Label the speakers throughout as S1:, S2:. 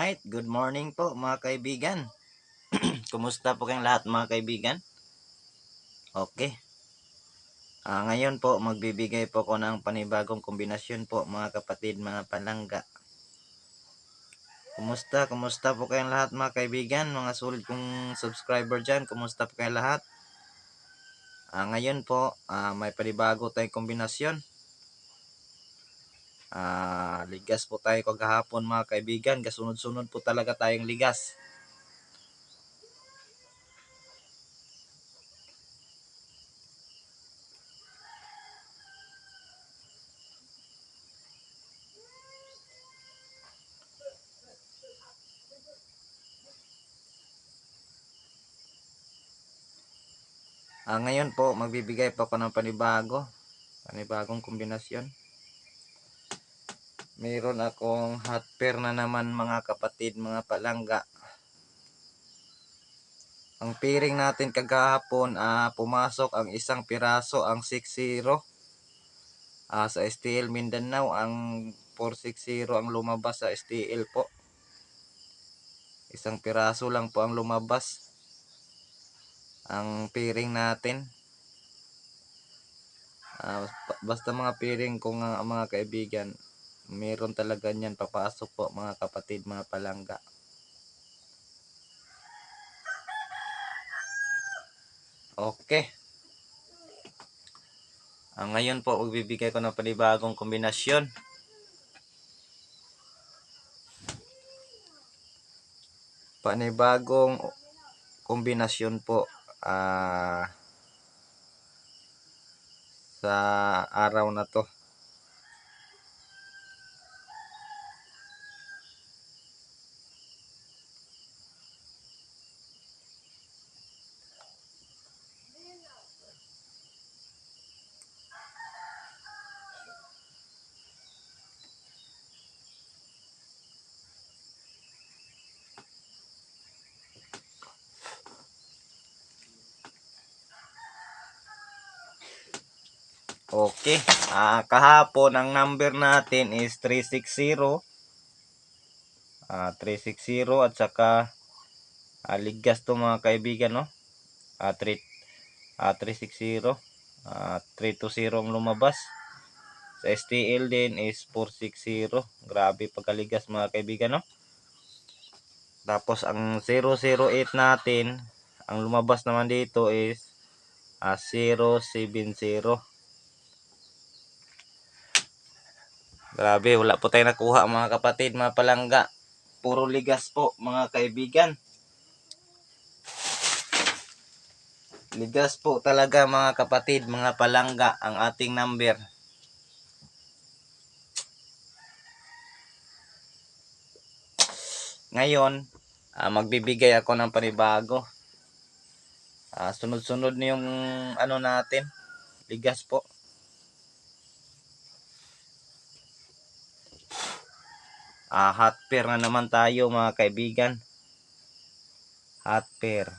S1: Alright, good morning po mga kaibigan. Kumusta po kayong lahat mga kaibigan? Okay. Ngayon po magbibigay po ko ng panibagong kombinasyon po mga kapatid, mga palangga. Kumusta po kayong lahat mga kaibigan, mga sulit kong subscriber dyan. Kumusta po kayong lahat? Ngayon po may panibago tayong kombinasyon. Ligas po tayo kagahapon mga kaibigan. Kasunod-sunod po talaga tayong ligas. Ngayon po magbibigay po ako ng panibagong kombinasyon. Meron akong hot pair na naman mga kapatid, mga palangga. Ang pairing natin kagahapon, pumasok ang isang piraso, ang 6-0. Sa STL Mindanao, ang 460 ang lumabas sa STL po. Isang piraso lang po ang lumabas. Ang pairing natin. Basta mga pairing ko nga mga kaibigan, meron talaga niyan papasok po mga kapatid, mga palangga. Okay. Ngayon po magbibigay ko ng panibagong kombinasyon. Panibagong kombinasyon po sa araw na to. Okay. Kahapon ang number natin is 360. 360 at saka ligas to mga kaibigan, no? 360. 320 ang lumabas. Sa STL din is 460. Grabe pagkaligas mga kaibigan, no? Tapos ang 008 natin, ang lumabas naman dito is 070. Grabe, wala po tayo nakuha mga kapatid, mga palangga. Puro ligas po mga kaibigan. Ligas po talaga mga kapatid, mga palangga ang ating number. Ngayon, magbibigay ako ng panibago. Sunod-sunod na yung ano natin, ligas po. Hot pair na naman tayo mga kaibigan. Hot pair.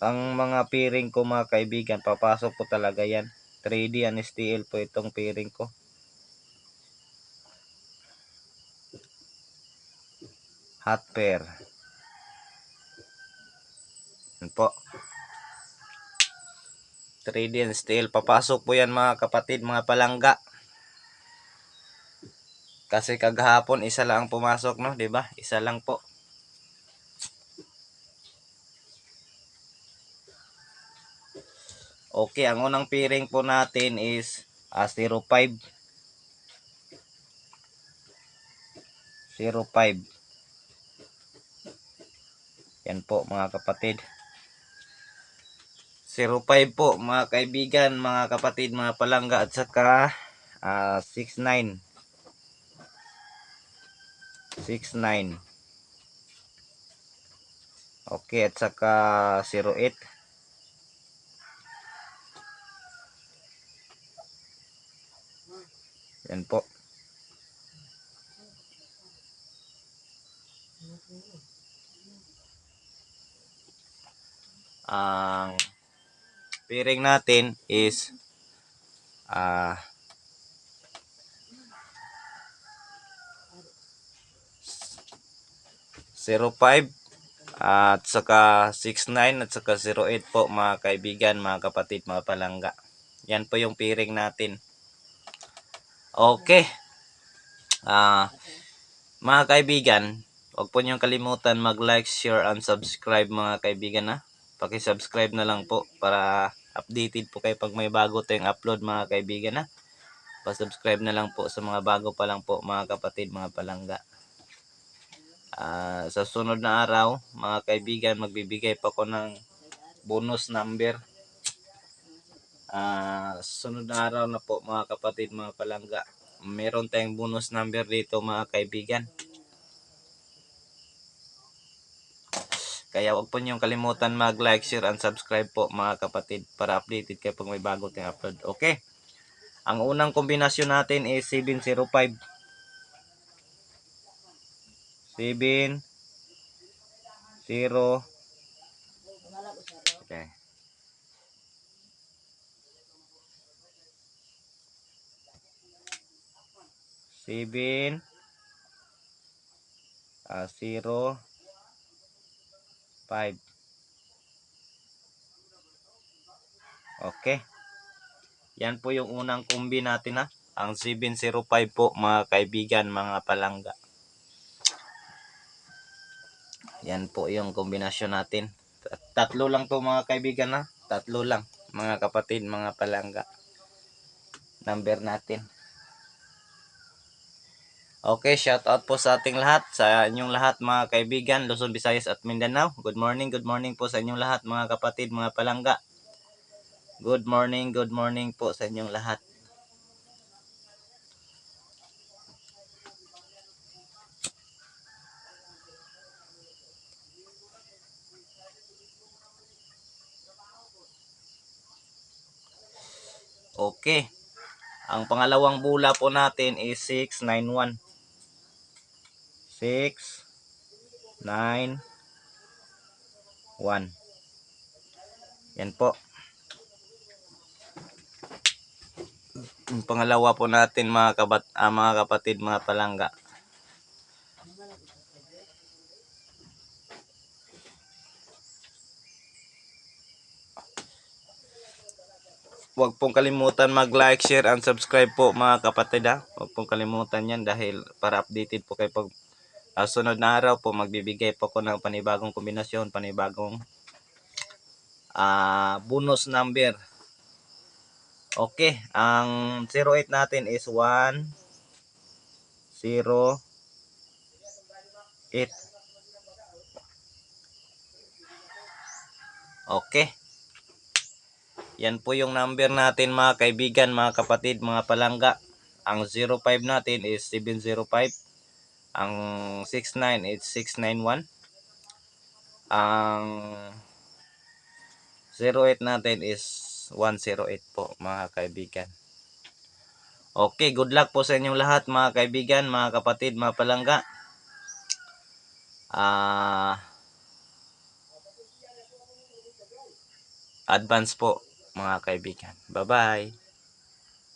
S1: Ang mga pairing ko mga kaibigan, papasok po talaga yan. 3D and STL po itong pairing ko. Hot pair. Yan po. 3D and STL. Papasok po yan mga kapatid, mga palangga. Kasi kagahapon isa lang ang pumasok, no, 'di ba? Isa lang po. Okay, ang unang pairing po natin is 05. 05. Yan po mga kapatid. 05 po mga kaibigan, mga kapatid, mga palangga, at saka 69. 69. Okay, at saka 08. Yan po. Ang pairing natin is 05. 05 at saka 69 at saka 08 po mga kaibigan, mga kapatid, mga palangga. Yan po yung piring natin. Okay. Mga kaibigan, huwag po niyong kalimutan mag-like, share, and subscribe mga kaibigan ha. Paki-subscribe na lang po para updated po kayo pag may bago tayong upload mga kaibigan ha. Pa-subscribe na lang po sa mga bago pa lang po mga kapatid, mga palangga. Sa sunod na araw mga kaibigan, magbibigay pa ko ng bonus number. Sunod na araw na po mga kapatid, mga palangga, meron tayong bonus number dito mga kaibigan. Kaya huwag po niyong kalimutan mag-like, share, and subscribe po mga kapatid para updated kayo pag may bago tayong upload. Okay. Ang unang kombinasyon natin is 705. 7 0 okay. 7 0 5. Okay. Yan po yung unang kombi natin ha. Ang 705 po mga kaibigan, mga palangga. Yan po yung kombinasyon natin. Tatlo lang to mga kaibigan ha. Tatlo lang mga kapatid, mga palangga. Number natin. Okay, shout out po sa ating lahat, sa inyong lahat mga kaibigan, Luzon, Visayas at Mindanao. Good morning po sa inyong lahat mga kapatid, mga palangga. Good morning po sa inyong lahat. Okay. Ang pangalawang bula po natin is 691. 691. Yan po. Yung pangalawa po natin mga kapatid, mga palangga. Huwag pong kalimutan mag-like, share, and subscribe po mga kapatid ha. Huwag pong kalimutan yan dahil para updated po kayo pag sunod na araw po magbibigay po ko ng panibagong kombinasyon, panibagong bonus number. Okay, ang 08 natin is 1 0 8. Okay. Yan po yung number natin mga kaibigan, mga kapatid, mga palangga. Ang 05 natin is 705. Ang 69 is 691. Ang 08 natin is 108 po mga kaibigan. Okay, good luck po sa inyong lahat mga kaibigan, mga kapatid, mga palangga. Advance po mga kaibigan. Bye-bye.